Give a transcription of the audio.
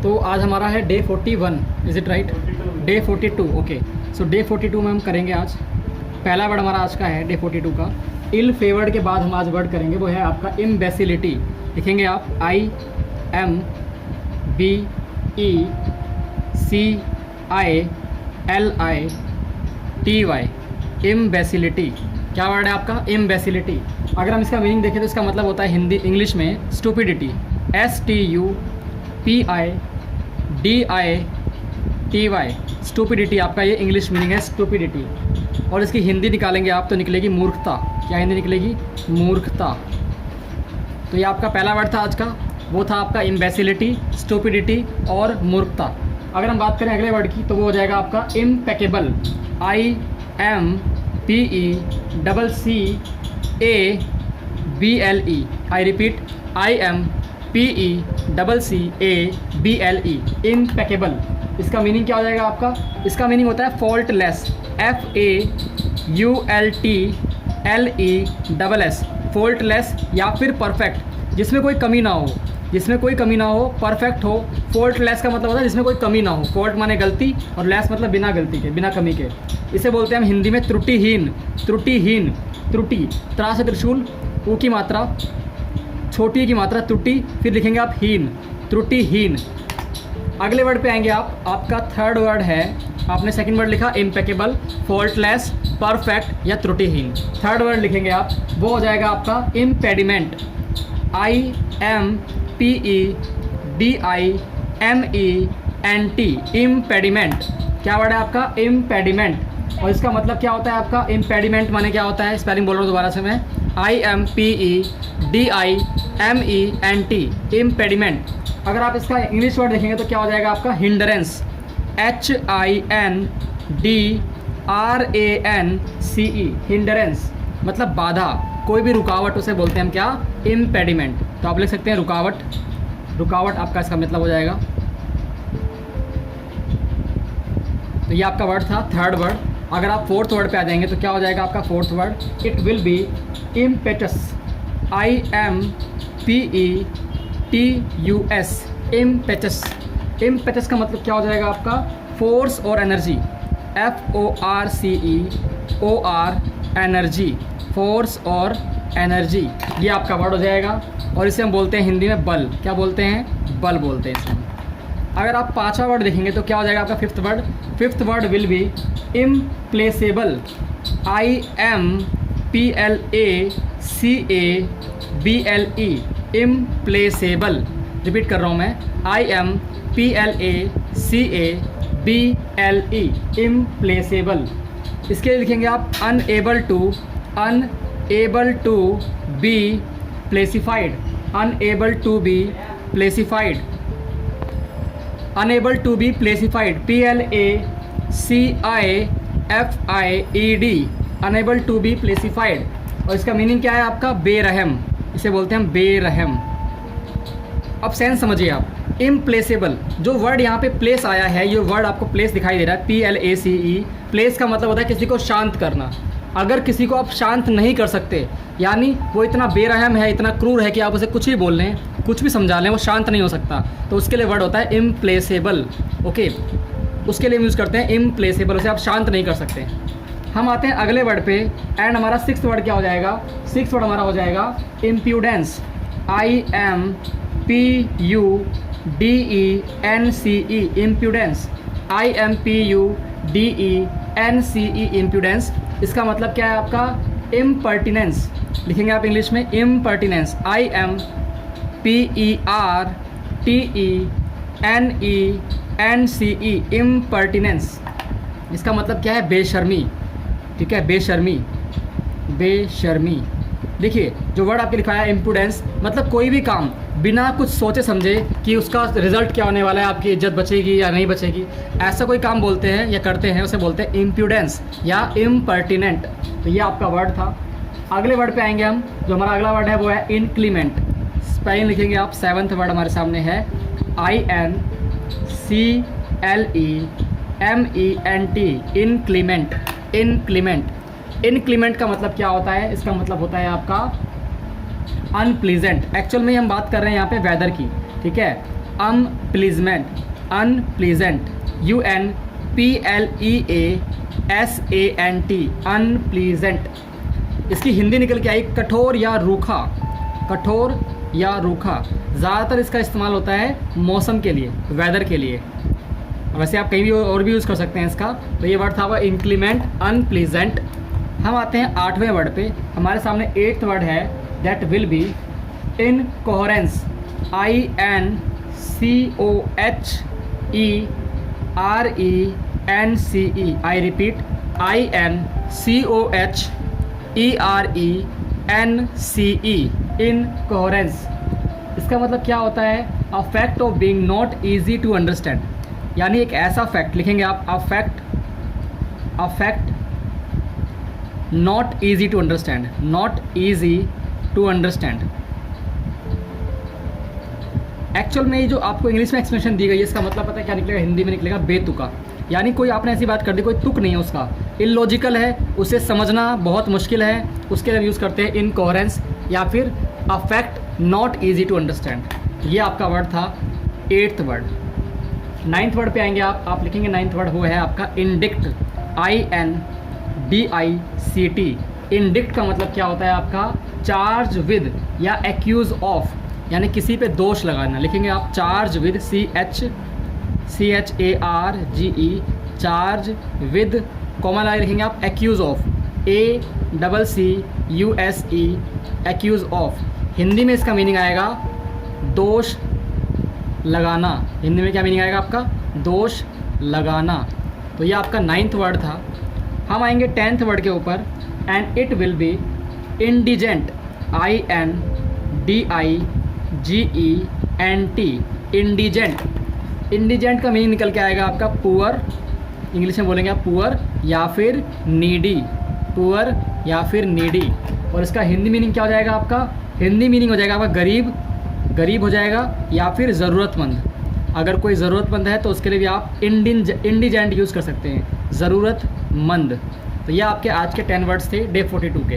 तो आज हमारा है day 41, is it right? Day 42, okay. So day 42 में हम करेंगे आज, पहला वर्ड हमारा आज का है डे 42 का इल फेवर्ड के बाद हम आज वर्ड करेंगे, वो है आपका इम्बेसिलिटी। लिखेंगे आप IMBECILITY, इम्बेसिलिटी। क्या वर्ड है आपका? इम्बेसिलिटी। अगर हम इसका मीनिंग देखें तो इसका मतलब होता है हिंदी इंग्लिश में स्टूपिडिटी, STUPIDITY, स्टूपिडिटी आपका ये इंग्लिश मीनिंग है स्टूपिडिटी। और इसकी हिंदी निकालेंगे आप तो निकलेगी मूर्खता। क्या हिंदी निकलेगी? मूर्खता। तो ये आपका पहला वर्ड था आज का, वो था आपका इम्बेसिलिटी, स्टूपिडिटी और मूर्खता। अगर हम बात करें अगले वर्ड की तो वो हो जाएगा आपका impeccable, IMPECCABLE। I repeat, IMPECCABLE, impeccable. इसका मीनिंग क्या हो जाएगा आपका? इसका मीनिंग होता है फॉल्टलेस, FAULTLESS, फॉल्टलेस या फिर परफेक्ट, जिसमें कोई कमी ना हो, जिसमें कोई कमी ना हो, परफेक्ट हो। फॉल्टलेस का मतलब होता है जिसमें कोई कमी ना हो। फॉल्ट माने गलती और लेस मतलब बिना गलती के, बिना कमी के। इसे बोलते हैं हम हिंदी में त्रुटिहीन। त्रुटिहीन, त्रुटि, त्रा से त्रिशूल, ऊ की मात्रा, छोटी की मात्रा त्रुटि, फिर लिखेंगे आप हीन, त्रुटिहीन। अगले वर्ड पे आएंगे आप, आपका थर्ड वर्ड है, आपने सेकंड वर्ड लिखा इम्पेकेबल, फॉल्टलेस, परफेक्ट या त्रुटिहीन। थर्ड वर्ड लिखेंगे आप, वो हो जाएगा आपका इम्पेडिमेंट, IMPEDIMENT, इम्पेडिमेंट। क्या वर्ड है आपका? इम्पेडिमेंट। और इसका मतलब क्या होता है आपका? इम्पेडिमेंट माने क्या होता है? स्पेलिंग बोल रहा हूँ दोबारा से मैं, IMPEDIMENT, इम्पेडिमेंट। अगर आप इसका इंग्लिश वर्ड देखेंगे तो क्या हो जाएगा आपका? हिंडरेंस, HINDRANCE, हिंडरेंस मतलब बाधा, कोई भी रुकावट, उसे बोलते हैं हम क्या? इम्पेडिमेंट। तो आप लिख सकते हैं रुकावट, रुकावट आपका इसका मतलब हो जाएगा। तो ये आपका वर्ड था थर्ड वर्ड। अगर आप फोर्थ वर्ड पे आ जाएंगे तो क्या हो जाएगा आपका fourth word? It will be impetus, IMPETUS, impetus. Impetus का मतलब क्या हो जाएगा आपका? फोर्स और एनर्जी, FORCEOR, एनर्जी, फोर्स और एनर्जी, ये आपका वर्ड हो जाएगा। और इसे हम बोलते हैं हिंदी में बल। क्या बोलते हैं? बल बोलते हैं इसे हम। अगर आप पांचवा वर्ड देखेंगे तो क्या हो जाएगा आपका fifth word? Fifth word will be implacable, IMPLACABLE, implacable. Repeat कर रहा हूँ मैं, IMPLACABLE, इम्प्लेसेबल। इसके लिए लिखेंगे आप unable to be placified, unable to be placified, unable to be placified, PLACIFIED, unable to be placified. और इसका मीनिंग क्या है आपका? बेरहम, इसे बोलते हैं हम बेरहम। अब सेंस समझिए आप, इम्प्लेसेबल, जो वर्ड यहाँ पे प्लेस आया है, ये वर्ड आपको प्लेस दिखाई दे रहा है, PLACE, प्लेस का मतलब होता है किसी को शांत करना। अगर किसी को आप शांत नहीं कर सकते, यानी वो इतना बेरहम है, इतना क्रूर है कि आप उसे कुछ भी बोल लें, कुछ भी समझा लें, वो शांत नहीं हो सकता, तो उसके लिए वर्ड होता है इम्प्लेसेबल। ओके, उसके लिए यूज़ करते हैं इम्प्लेसेबल, उसे आप शांत नहीं कर सकते। हम आते हैं अगले वर्ड पे, एंड हमारा सिक्स्थ वर्ड क्या हो जाएगा? सिक्स्थ वर्ड हमारा हो जाएगा impudence, IMPUDENCE, impudence, IMPUDENCE, impudence. इसका मतलब क्या है आपका? इम्पर्टिनेंस। लिखेंगे आप इंग्लिश में इम्पर्टिनेंस, IMPERTENENCE, इम्पर्टिनेंस। इसका मतलब क्या है? बेशर्मी। ठीक है, बेशर्मी, बेशर्मी। देखिए जो वर्ड आपके लिखा है इम्प्रूडेंस, मतलब कोई भी काम बिना कुछ सोचे समझे कि उसका रिजल्ट क्या होने वाला है, आपकी इज्जत बचेगी या नहीं बचेगी, ऐसा कोई काम बोलते हैं या करते हैं, उसे बोलते हैं इम्प्रूडेंस या इम्पर्टिनेंट। तो ये आपका वर्ड था। अगले वर्ड पे आएंगे हम, जो हमारा अगला वर्ड है वो है इनक्लीमेंट। स्पेलिंग लिखेंगे आप, सेवन्थ वर्ड हमारे सामने है INCLEMENT, इनक्लीमेंट, इनक्लीमेंट। इनक्लीमेंट का मतलब क्या होता है? इसका मतलब होता है आपका अनप्लीजेंट। एक्चुअल में हम बात कर रहे हैं यहाँ पे वेदर की, ठीक है। अनप्लीजमेंट, अनप्लीजेंट, UNPLEASANT, अनप्लीजेंट। इसकी हिंदी निकल के आई कठोर या रूखा, कठोर या रूखा। ज़्यादातर इसका इस्तेमाल होता है मौसम के लिए, वेदर के लिए। वैसे आप कहीं भी और भी यूज़ कर सकते हैं इसका। तो ये वर्ड था वह इंक्लीमेंट, अनप्लीजेंट। हम आते हैं 8वें वर्ड पे। हमारे सामने 8th वर्ड है, that will be incoherence, INCOHERENCE। I repeat, INCOHERENCE, incoherence. इसका मतलब क्या होता है? A fact of being not easy to understand, यानी एक ऐसा फैक्ट, लिखेंगे आप a fact not easy to understand, not easy to understand. Actual में ये जो आपको इंग्लिश में एक्सप्लेनेशन दी गई है, इसका मतलब पता है क्या निकलेगा? हिंदी में निकलेगा बेतुका। यानी कोई आपने ऐसी बात कर दी, कोई तुक नहीं है उसका, इलॉजिकल है, उसे समझना बहुत मुश्किल है, उसके लिए यूज़ करते हैं इनकोहेरेंस या फिर a fact not easy to understand. ये आपका वर्ड था 8th वर्ड। 9th वर्ड पे आएंगे आप लिखेंगे 9th वर्ड वो है आपका इंडिक्ट, INDICT। इंडिक्ट का मतलब क्या होता है आपका? चार्ज विद या एक्यूज़ ऑफ, यानी किसी पे दोष लगाना। लिखेंगे आप charge with, CHARGE, charge with, comma लगा लिखेंगे आप accuse of, ACCUSE, accuse of. Hindi में इसका मीनिंग आएगा दोष लगाना। हिंदी में क्या मीनिंग आएगा आपका? दोष लगाना। तो ये आपका 9th वर्ड था। हम आएंगे 10th वर्ड के ऊपर, and it will be indigent, INDIGENT, indigent. Indigent का मीनिंग निकल के आएगा आपका पुअर, इंग्लिश में बोलेंगे आप पुअर या फिर नीडी, पुअर या फिर नीडी। और इसका हिंदी मीनिंग क्या हो जाएगा आपका? हिंदी मीनिंग हो जाएगा आपका गरीब, गरीब हो जाएगा, या फिर ज़रूरतमंद। अगर कोई ज़रूरतमंद है तो उसके लिए भी आप इंडिजेंट यूज़ कर सकते हैं, ज़रूरतमंद। तो ये आपके आज के 10 वर्ड्स थे डे 42 के।